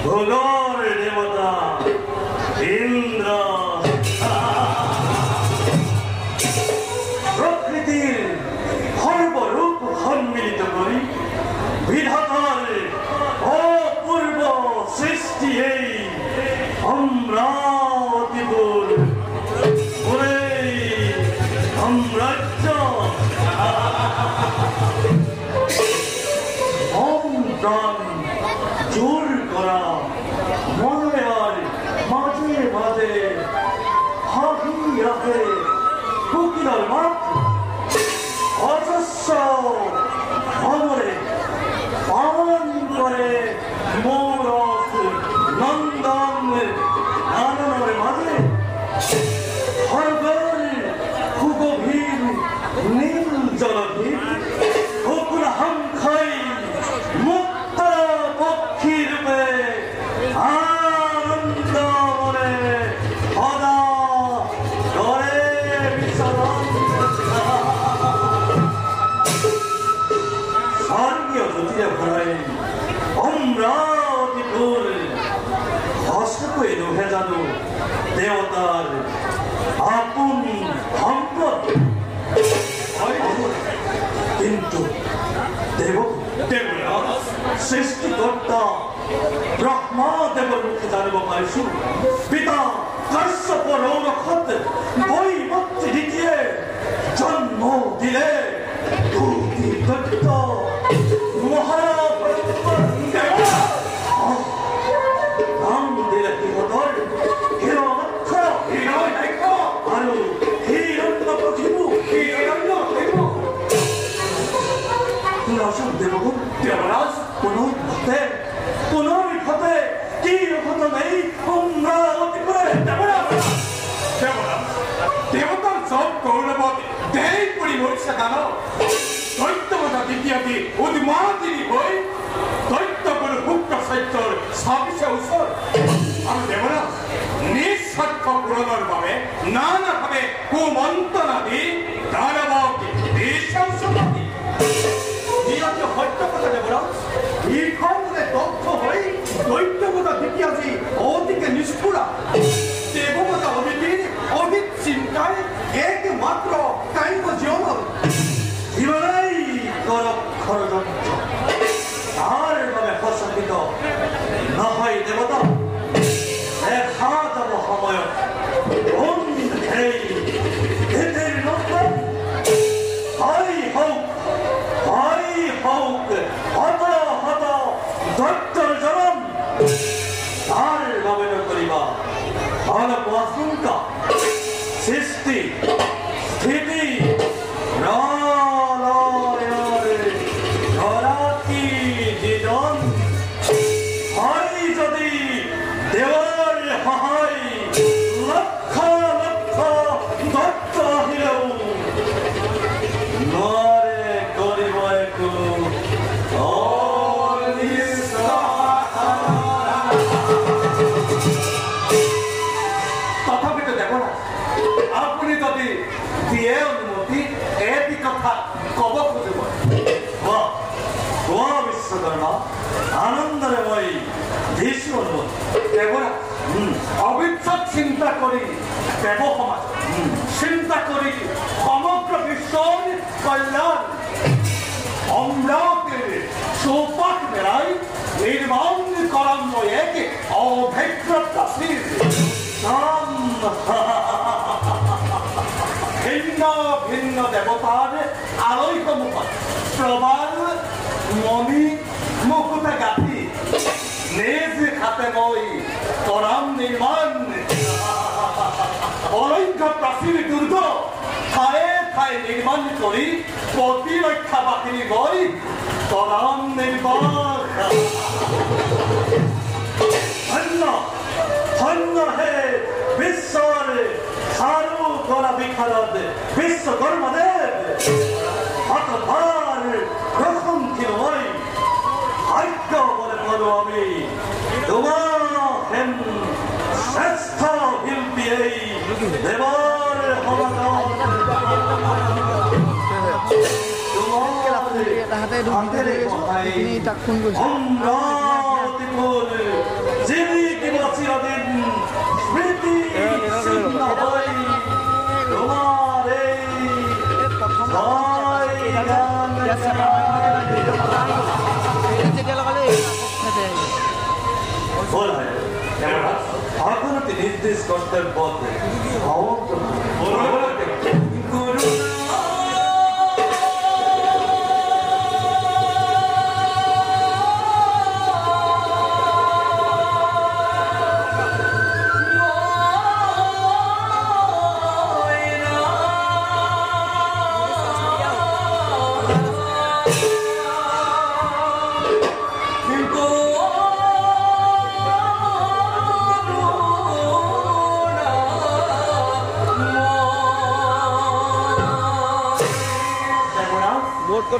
भगवान देवता इंद्र प्रकृतिर सर्वरूप सम्मिलित करी विधातार अपूर्व सृष्टि अमरावतीपुर साम्राज्य प्राण जोर करा मनयार माঝে মাঝে হাহি রাখে কোকিলার মাঠ অজস্র ভ্রমরে পান করে মৌরস নন্দন নানানের মাঝে হরগর খুগভীর নীল জলভীর কোকুল হাম খাই आनंद मने सदा करे विचरण स्वर्गीय ज्योतिरे भराई अमरावतीपुर हसुकई नुहे जानु देवतार आपुन सम्पद किन्तु देवराज सृष्टिकर्ता ब्रह्मा देवर मुखे जानिब पाइछु पिता कश्यप रौरखत वैवत्य रीतिये जन्म दिले दूती दत्त नाम दिले तिहतर हिरण्यक्ष हिरण्यक्ष आरु हिरण्यकशिपु हिरण्यकशिपु तुलासन देवगुण देवराज पुनर्भते की रखत नहीं अमरावतीपुरे देवतार सब कौरवती देई पड़ी मरिसा गान दैत्यवता द्वितीयती उद्मादिनी हई दैत्यपुर हुक्का सैत्यर साबिसे उसर आरो देवराज निस्वार्थ पूरणर भावे नाना भावे कुमंत्रणा दी दानवकी देशांशपति नियत हत्या करा देवराज इखने तथ्य हई दैत्यवता द्वितीयती अतिके निष्ठुरा देववता अमितीर अमित चिंताय एकमात्र कायम जीवन जीवनाई कर खरदंत तार भावे हसकित नहय देवता দেখা যাব সময় কোন হেই এদের নন্দন হাই হোক হত হত দত্তর জনম তার ভাবেন করিবা অনপ আশঙ্কা সৃষ্টি স্থিতি ধরাতি জীবন হয় যদি দেওয়ার সহায় লক্ষ লক্ষ দত্ত আহিলেও নরে করিব একো তথাপি তো দেখো না আপনি যদি দিয়ে অনুমতি এটি কথা কব খুঁজিব বিশ্বকর্মা আনন্দরে মই দিছো অনুমতি দেবরা অবিচ্ছেদ চিন্তা করি দেব সমাজ চিন্তা করি সমগ্র বিশ্বর কল্যাণ অমরাবতীর চৌপাট মেলাই নির্মাণ করানো এক অভিজ্ঞ প্রাচীর ভিন্ন ভিন্ন দেবতার আড়ৈ মুখত প্রবাল মণি মুকুটা গাঁথি নিজ হাতে মই কৰাম নিৰ্মাণ অৰণ্য প্ৰাচীৰ দুৰ্গ ঠায়ে ঠায়ে নিৰ্মাণ কৰি প্ৰতিৰক্ষা বাহিনী গৈ কৰাম নিৰ্মাণ ধন্য ধন্য হে বিশ্বৰ চাৰু গলা বিশাৰদ বিশ্বকৰ্মাদেৱ হতভাৰ প্ৰশংসিত মই ভাগ্য বলে বলো আমি তোমাৰ হেম শ্ৰেষ্ঠ শিল্পী এই দেৱৰ সমাগম তাহাতে অমরাবতীপুর 지리기 마치라된 스위티 신나바이 동아레이 बोला है आपको तो निर्देश करते बहुत है आओ तो बोला गुरु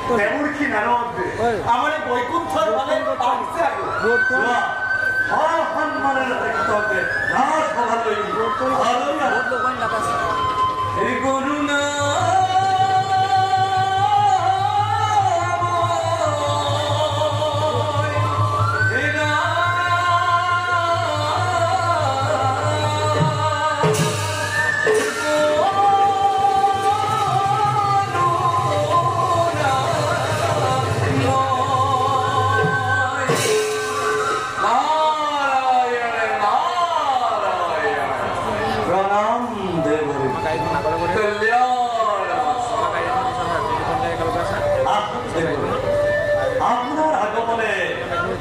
대물키 나눠왔대. 아무리 보이콘처럼 하면 박세하고. 좋아 한 만을 했다는데 나 서가도 이거 아들이야 이거루나 আপনার আগমনে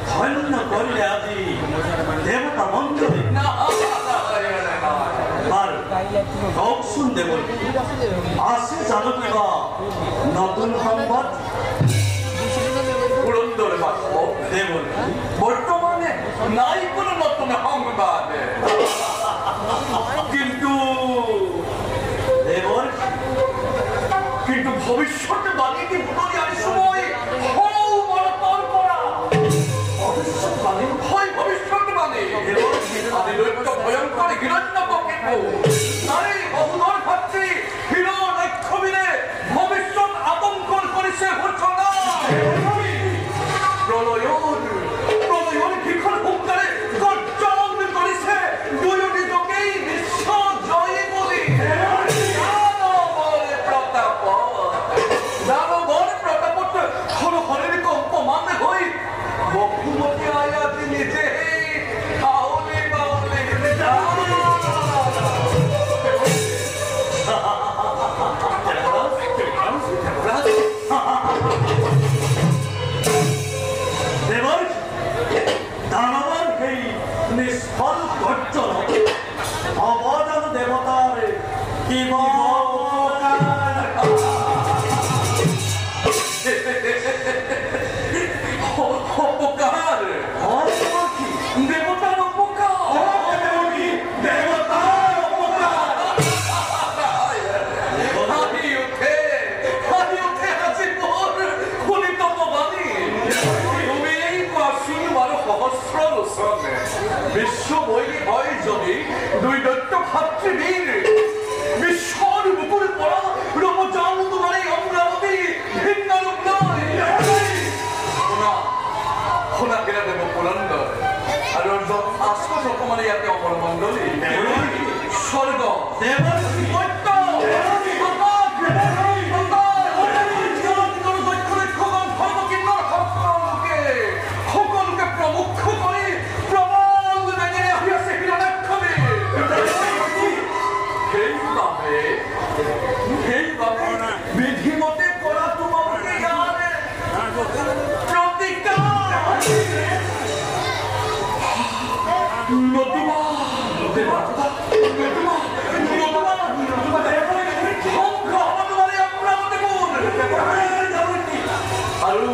ধন্য করলে আজি দেবতা মন্দিরে আর দক্ষিণ দেব আসে জানো কিবা নতুন সংবাদ পুরন্দরে বাক্য দেব বর্তমানে নাই কোনো নতুন সংবাদ কিন্তু দেবর কিন্তু ভবিষ্যতে বাণী কি বলি আর সময় হও বড় পরপরা ভবিষ্যৎবাণী হয় ভবিষ্যৎবাণী আমি দৈত্য ভয়ঙ্কর হিরণ্যকশিপু নারী অবতার ভাতৃ হিরণ্যক্ষমিনে ভবিষ্যৎ আতঙ্কন করিছে ঘোষণা প্রলয়ন ভীষণ হুঙ্কারে গর্জন করিছে দুয়োটি লোকেই বিশ্ব জয়ী বলি বকুমতি আয়াতি নিজে আউলি বাউলি দেবর দানবর সেই নিষ্ফল গর্জন অবদান দেবতার কিবা অপকার দেবতার অপকার দেবতার অপকার হাসি উঠে হাসি মোর খুলিতম বাণী তুমি এই প্রাচীন বারো সহস্র লোচনে বিশ্ব বৈরী হয় যদি দুই দৈত্য ভাতৃবীর বিশ্বর বুকুর পরা রমজান তোমার এই অমরাবতী ভিন্ন রূপ নয় শুনা কেনা দেব পুরন্দর আর আস্ত সকমানে ইয়াতে অমরমণ্ডলী স্বর্গ দেবর সকলকে প্রমুখ কৰি প্ৰবল বেগেৰে আহি আছে হিৰণ্যক্ষমী সেইবাবে বিধিমতে কৰা তোমালোকে ইয়াৰে প্ৰতিজ্ঞা আৰু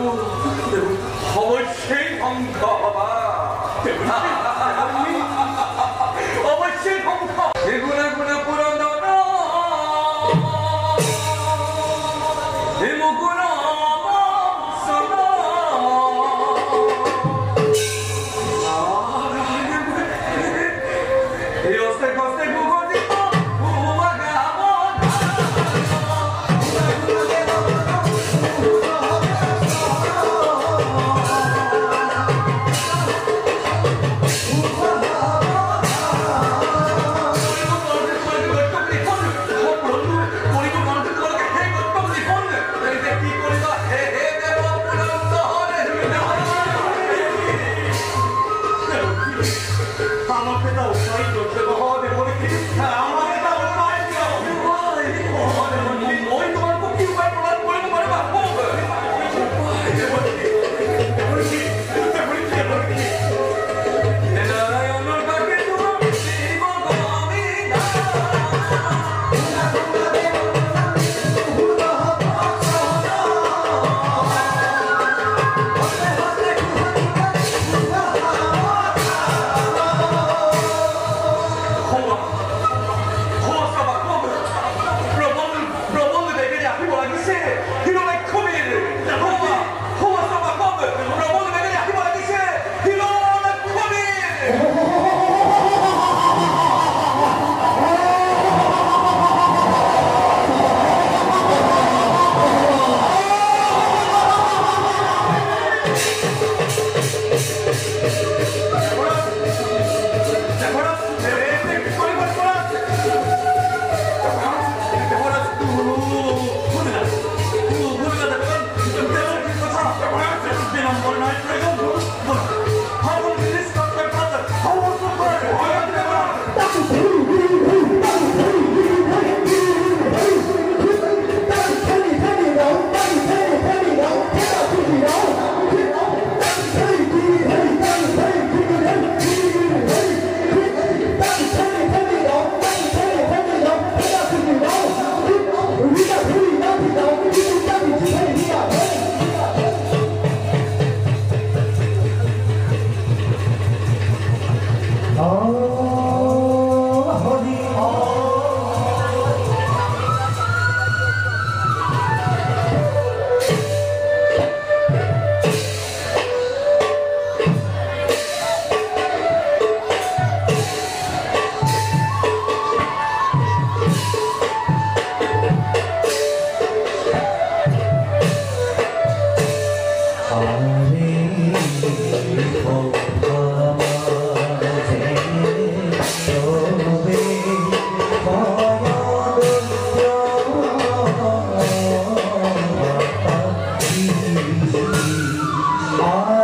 অৱশ্যেই ধ্বংস হবা অৱশ্যেই ধ্বংস গুণা গুণা Purandar মুগুণ Oh,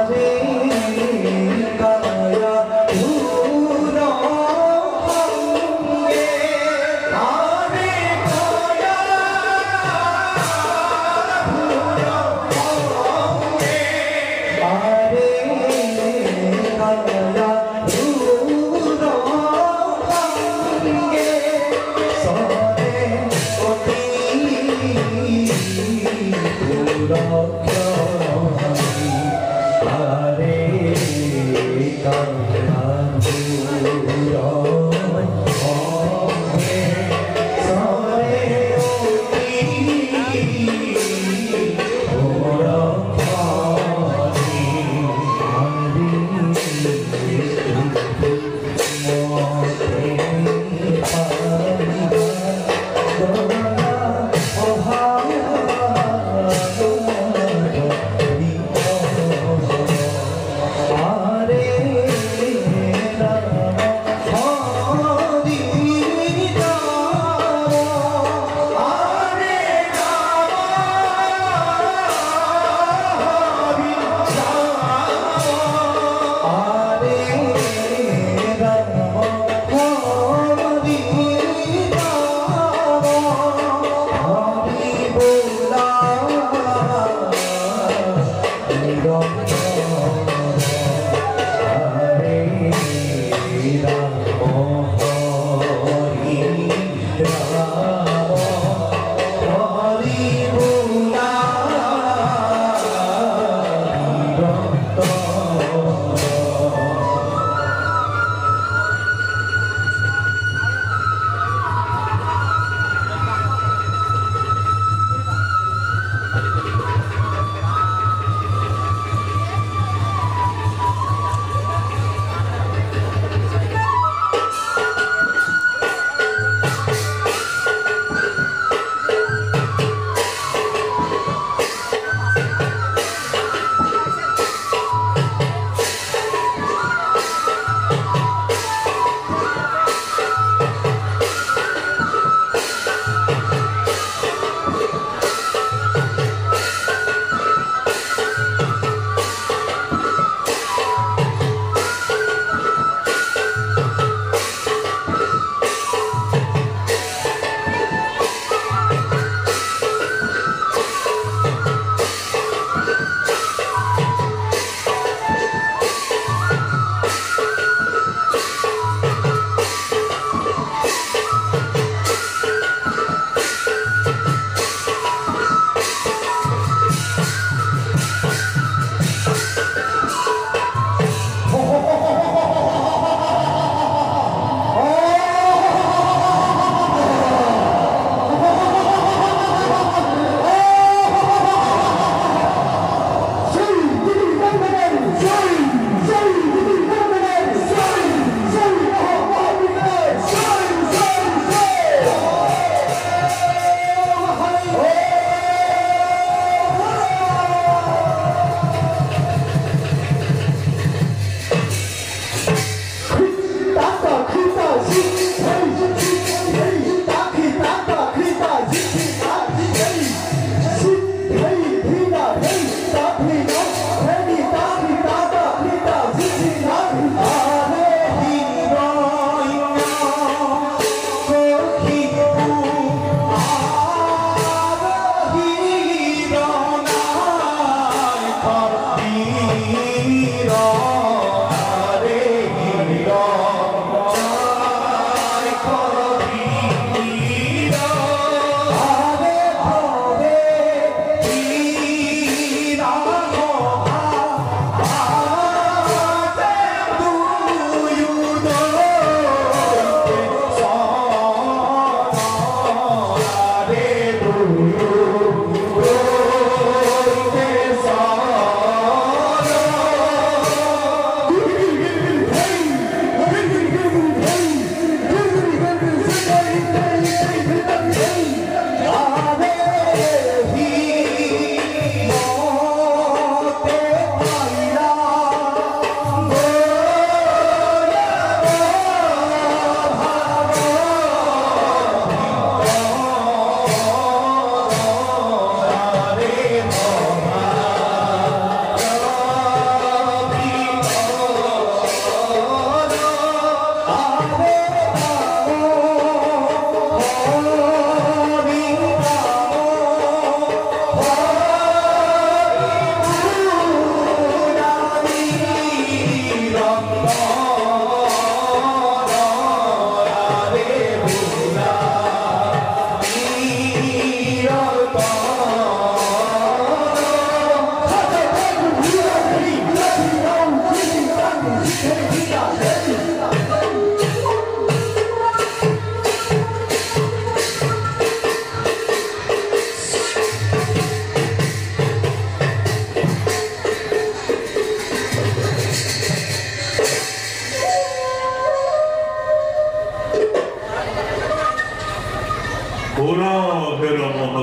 Hare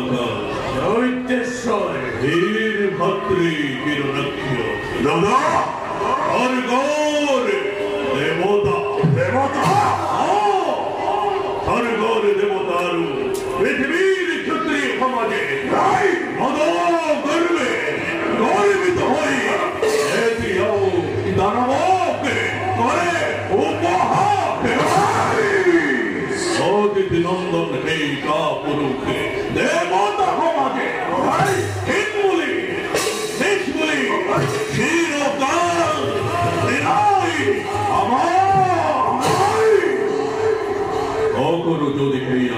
절대설 일 것들이 일어났기요. 너다! 다르거를 내보다! 다르거를 내보다루 왜TV를 곁들이 함하게 너도 걸음에 호이 애들이야오 나라먹게 너네 오빠하게 어디든 없는 해가 부르게 내보다 함하게 흰물이 내시물이 기록강 내 나이 아마 어거로 조디케이야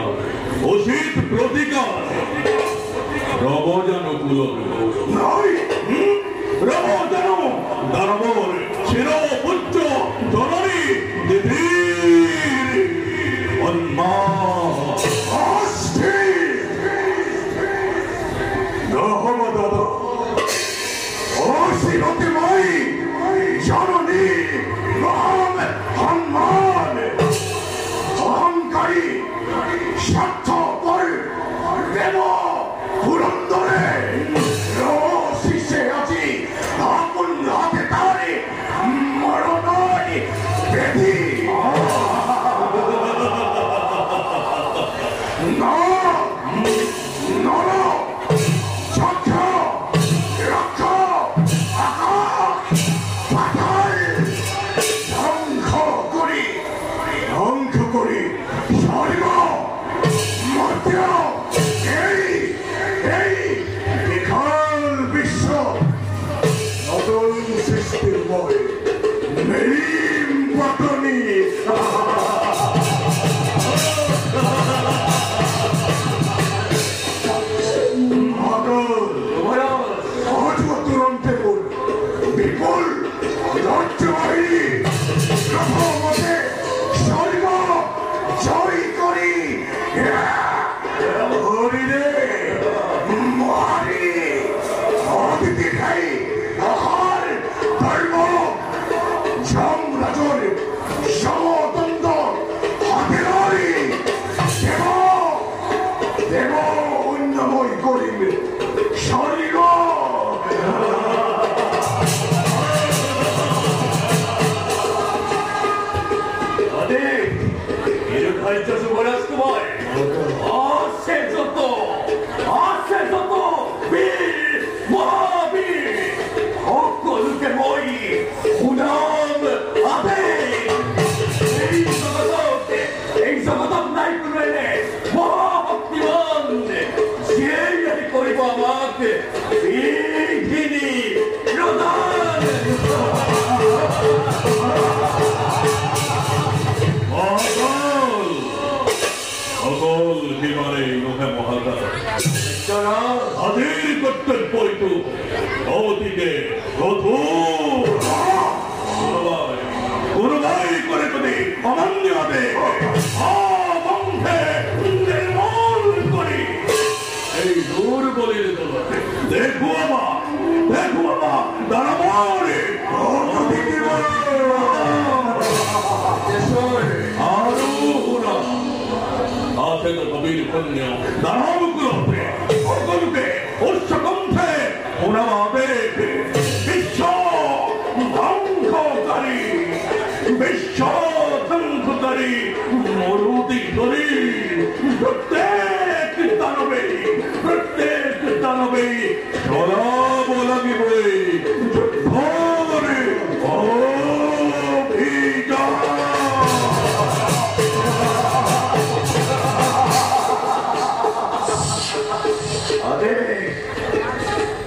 오시트 프로티카 러버자노 구로를 나이 러버자노 나라모를 치로 붙죠 저놈이 내들이 원마 아스티 너하마다다 어시 롯데마이 저놈이 마음에 한마음에 어항가리 샤터벌 레모 부름노래 러시세야지 아픈 나한테 따리 멀어너니 베디 너로 샤터 라커 아까 바탈 엉커꼬리 소리고 못해요 에이 이칼 비서 너도 시스템 보이 메인 바터니 어디가 뚫은 대볼 미볼 런처이 러퍼못해 소리고 저이거리 어리네 뭐하니 어디디 가이 너할 덜고 정라조리 셔동동 하대로리 대모 운너모 이거리면 소리고 어디 이를 가르쳐서 버렸구만 아세서또 빌마비 헛거누게 모이 후남 아베 에이서가도 나이프레네 와학디만 지혜야리 꼬리고 아마게 이기니 로단 어걸 희망에 이용해모하다 아들 것들 보이도 어디게 너도 우르바이 거래거니 어망녀하대 멍패 내 모르거니 에이 노르거리를 돌아대 내 구아마 나라모리 어디게 아루구나 아세가 거비를 건녕 나라무끄럽대 어거누대 오샤검태 오나마베 미셔 앙커가리 미셔 탕커가리 모르디거리 그때 그따노베이 전화보라기보이 저거리 어비자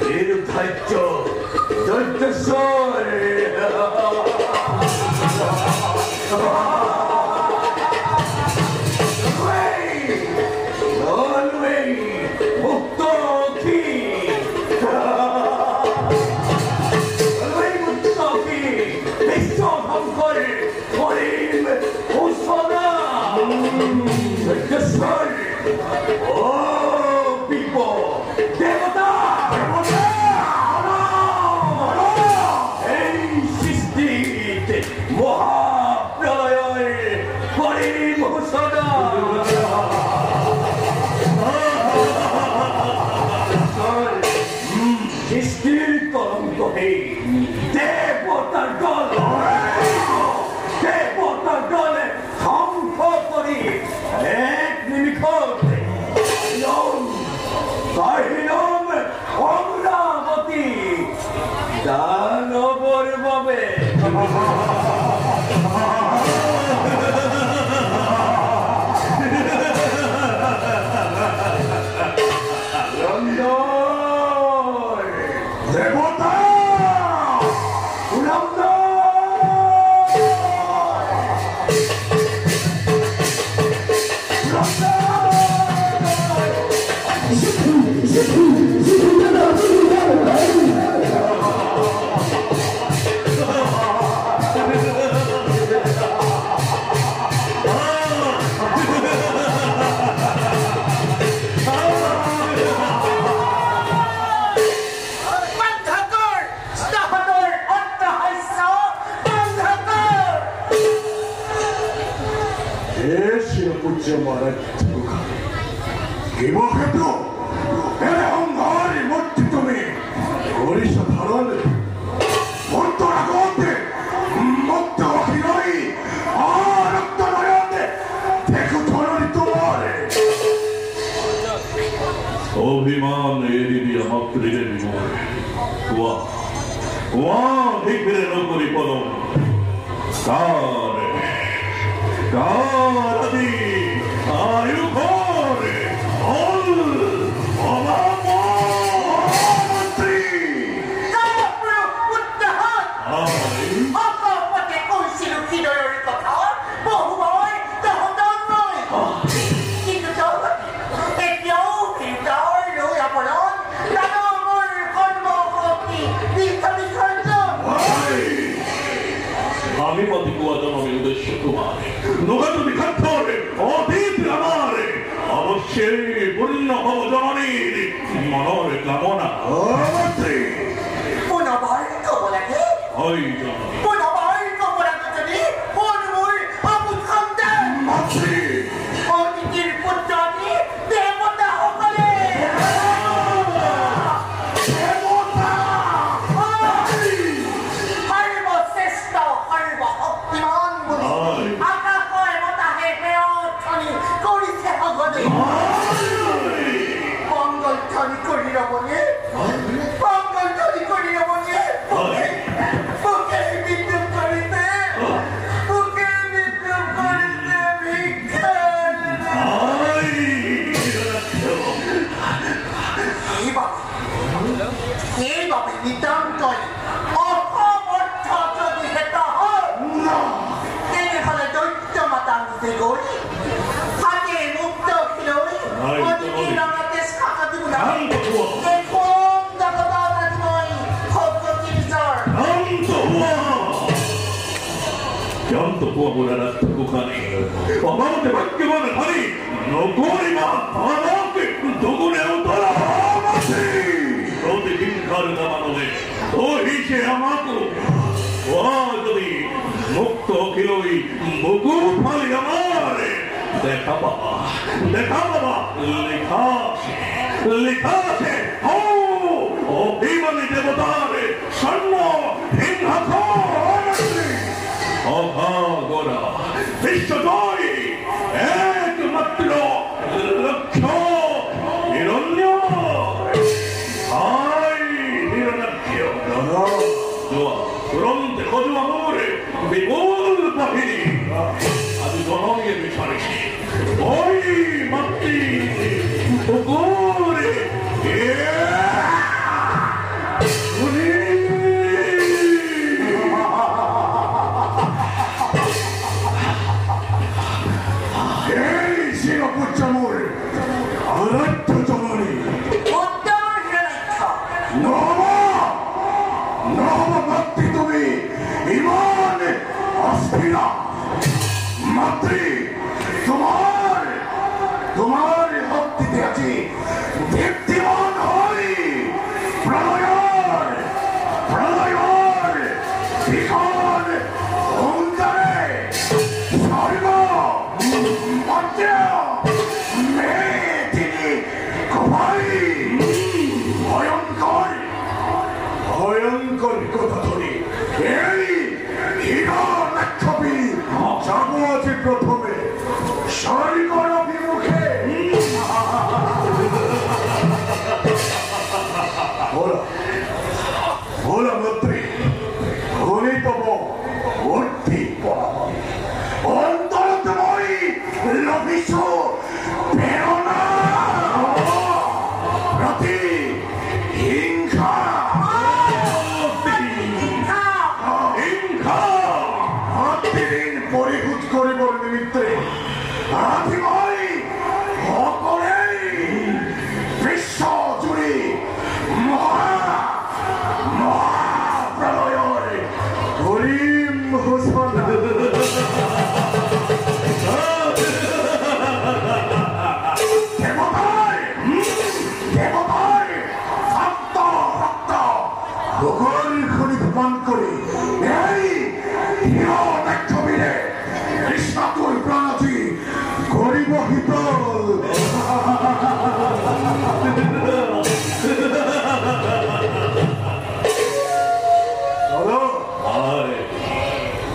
이름 탈죠 절대설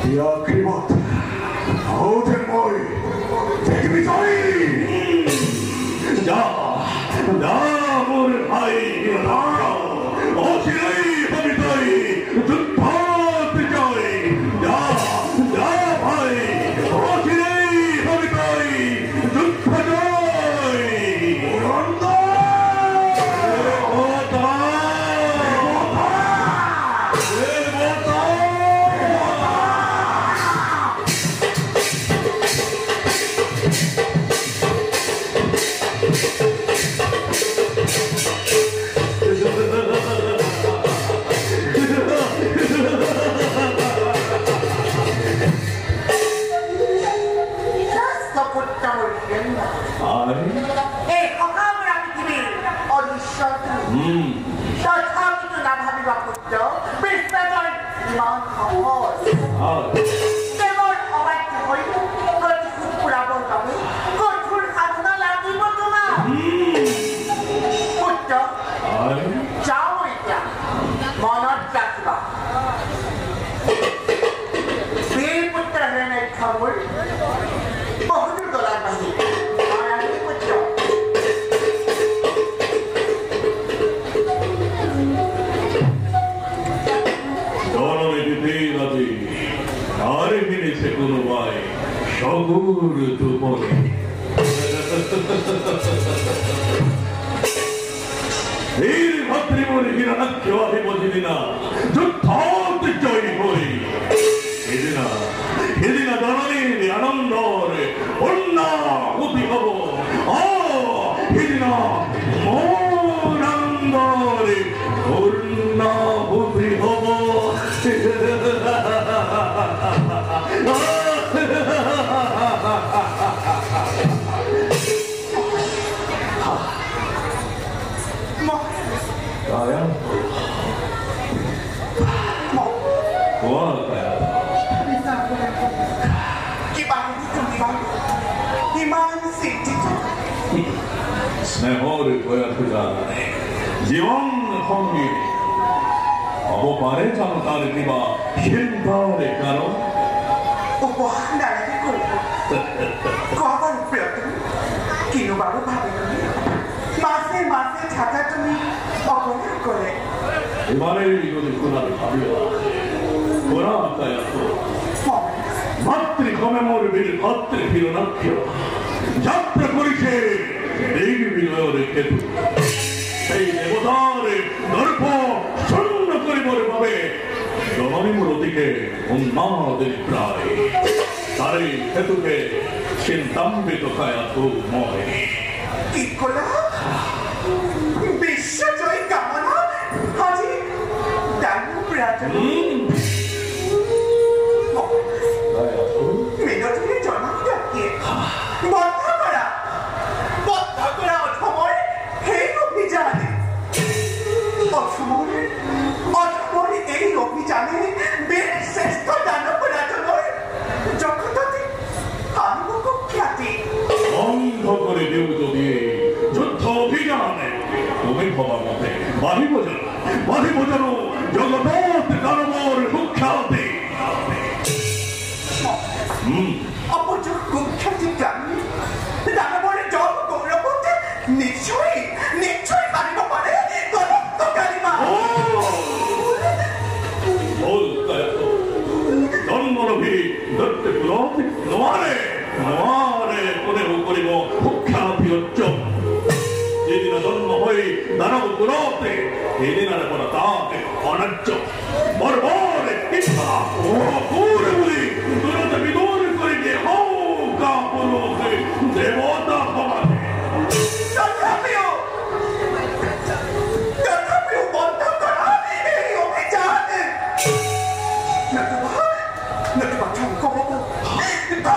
Я климат. Аутен мой. Текмитай. 야, 나무를 하이라. 어시레이 하미타이. 듣파 뜨자이. 야, 하이. 어시레이 하미타이. 듣파자이. 오란다. 셔구르 두모니 내일 바트리모니 기라나 교화해보지리나 저 다음때 저희 보이 헤디나 너는 야남너를 온나 호티하고 헤디나 모남너를 온나 호티하고 나야? 뭐할까요? 스네호를 보여주자 지원 hongi abo pare chang tare diba hin tare karo opo handala di ko ko ban pet kino baru bhabe 마세 자자tum이 먹을 거래. 이번에 이거를 그날을 가벼워. 뭐라 할까요? 맞들이 거메모를 비를 겉들이 빌어넣겨. 잡들 버리시 내기 빌어를 깨두. 세이 내보다를 넓어 전락거리버를 밥에 너만임을 어떻게 온마들이 프라이. 나를 해두게 신담비도 가야 또 뭐해. 이거라? 미셔져이 가만하? 하지? 난 브라더 미너들이 전화할게 못하거라 어처머리 해로 비자네 어처머리 해로 비자네 매일 세스터 나는 브라더머리 저것들이 한국어 캬티 엉덩거리 배우더니 좋다 비자네 오늘 봐봐 못해 많이 보잖아 여가 너한테 나라모를 훅하대 아빠 저 훅하니까 나라모를 저거 거울로 못해 니초이 말이 거 말해 너는 똑같이마 뭘까요 넌 너놈이 너때 부러운데 너아래 꺼내고 훅하 비었죠 얘들아 넌 너희 나라고 부러운데 얘들아 보다 다음에 어놨죠 뭐래 있다 오래우리 너한테 미도를 거리게 허우가 부러운데 내보다 허하네 너카피오 못하거라 이 오피자는 너도 정거보고 너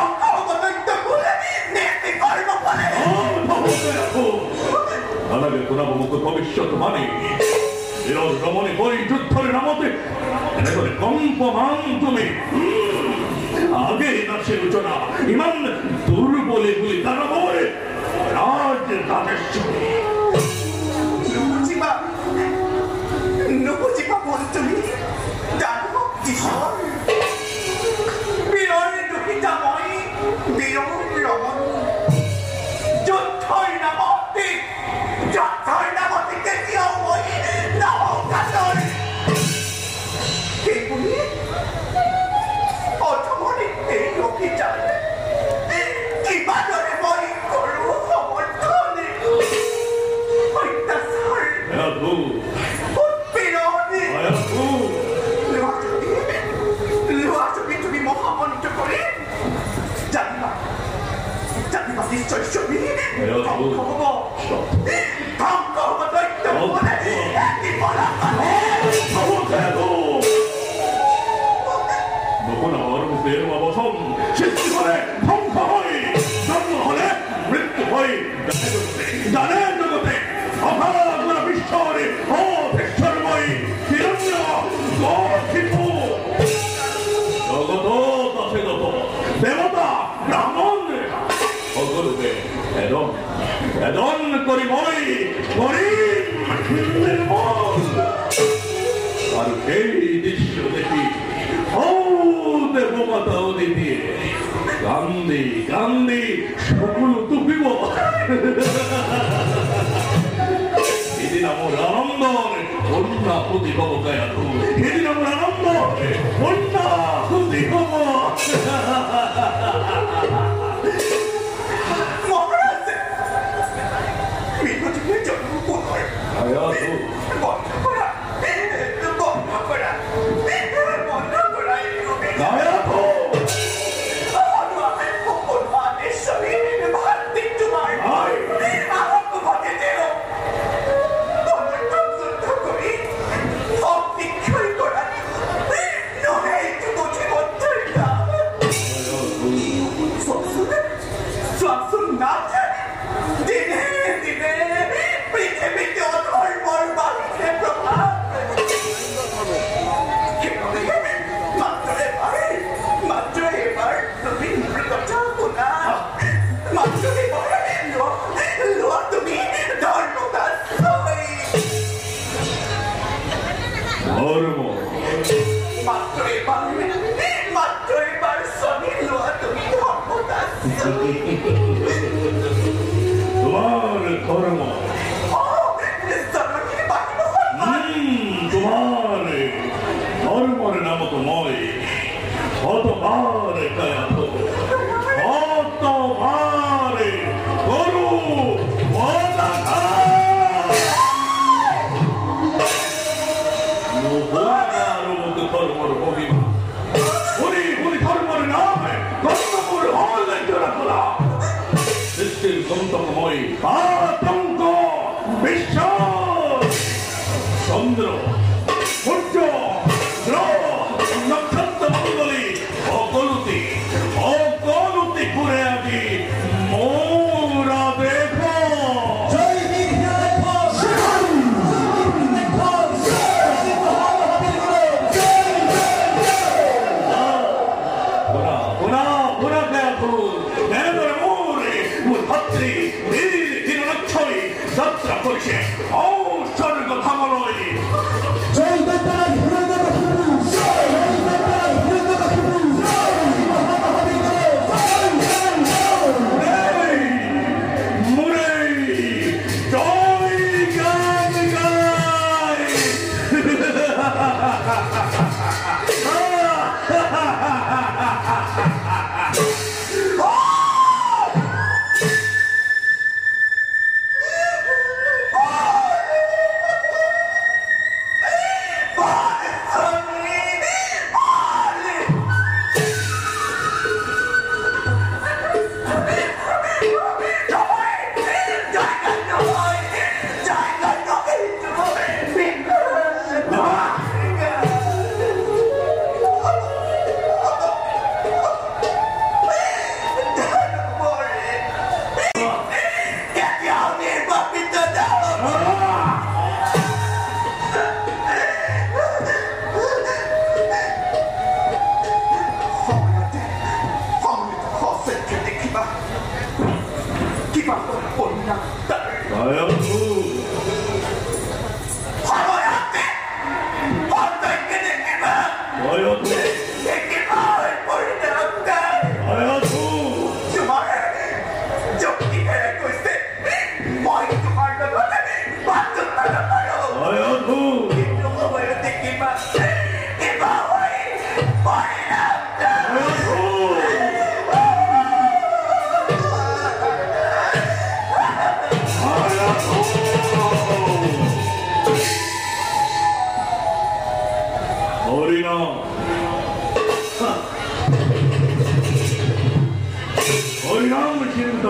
몰래 내 얼마 보내 나라게 돌아보고 그 법이 쉬었더만이 이런 러머니 거의 주털을 나못해 내가 껌껌한 놈이 악의 낚시를 줘라 이만 둘을 보내 따라보래 라지 다 됐어 누구지마 모르더니 나도 있어 덤거고 덤거고 너 때문에 이 잘못해도 너구나 얼음에서 내려와봐서 실시간에 펑펑하이 남노하네 릿드하이 나는 저것에 아파라구나 미스터리 백철모이 기름녀 너키포 저것도 따세도도 내보다 라몬 어그르게 에돈 꼬리모이 꼬리 내몬 아르케이 디시오데키 내 몸아 다오디니 간디 쇼쿠노 뚜피고 이디나무 라람도를 혼나 후디고고가야 이디나무 라람도를 혼나 후디고고 뭐라세 미소중에 전부 오늘 아야도 나야도 얼음어 맞조의 발성이 놓았더니 덤보다 두말을 걸어모 사람이 많이 먹었다 두말을 얼음어를 나무도 뭐이 어떤 말을 까야 어떤 말을 걸어 와다가 누구나로 걸음어를 보기만 우리 걸음어를 나에 걸음어를 헐랭겨놨구나 This 검동 모이 아동고 미션 손들어 본조 들어 낙탄다 몽골이 어거루띠 부레야기 모라데포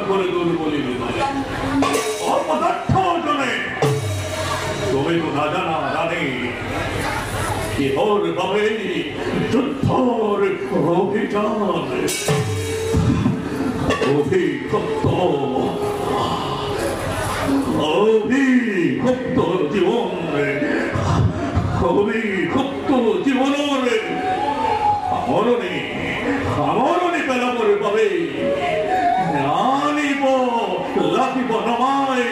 করে দুর্বলী অপদার্থ জনে তুমি তো না জানা রানী কেবল ভাবে যুদ্ধর অভিযান অভিক্ষপ্ত জীবনের আমরণে পেলা করে পাবে আনিব লাখিব নমাই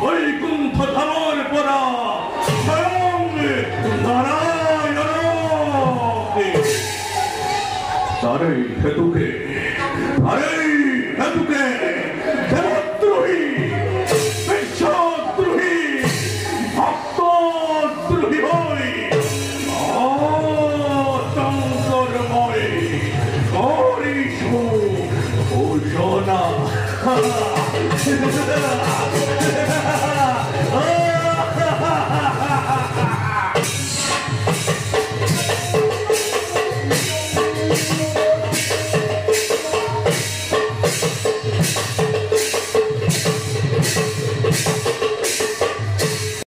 বৈকুণ্ঠ ধামর পরা স্বয়ং নারায়ণ তারে হেতুকে দেবদ্রোহী বিশ্বদ্রোহী ভক্তদ্রোহী হই শঙ্করময় করিস ঘোষণা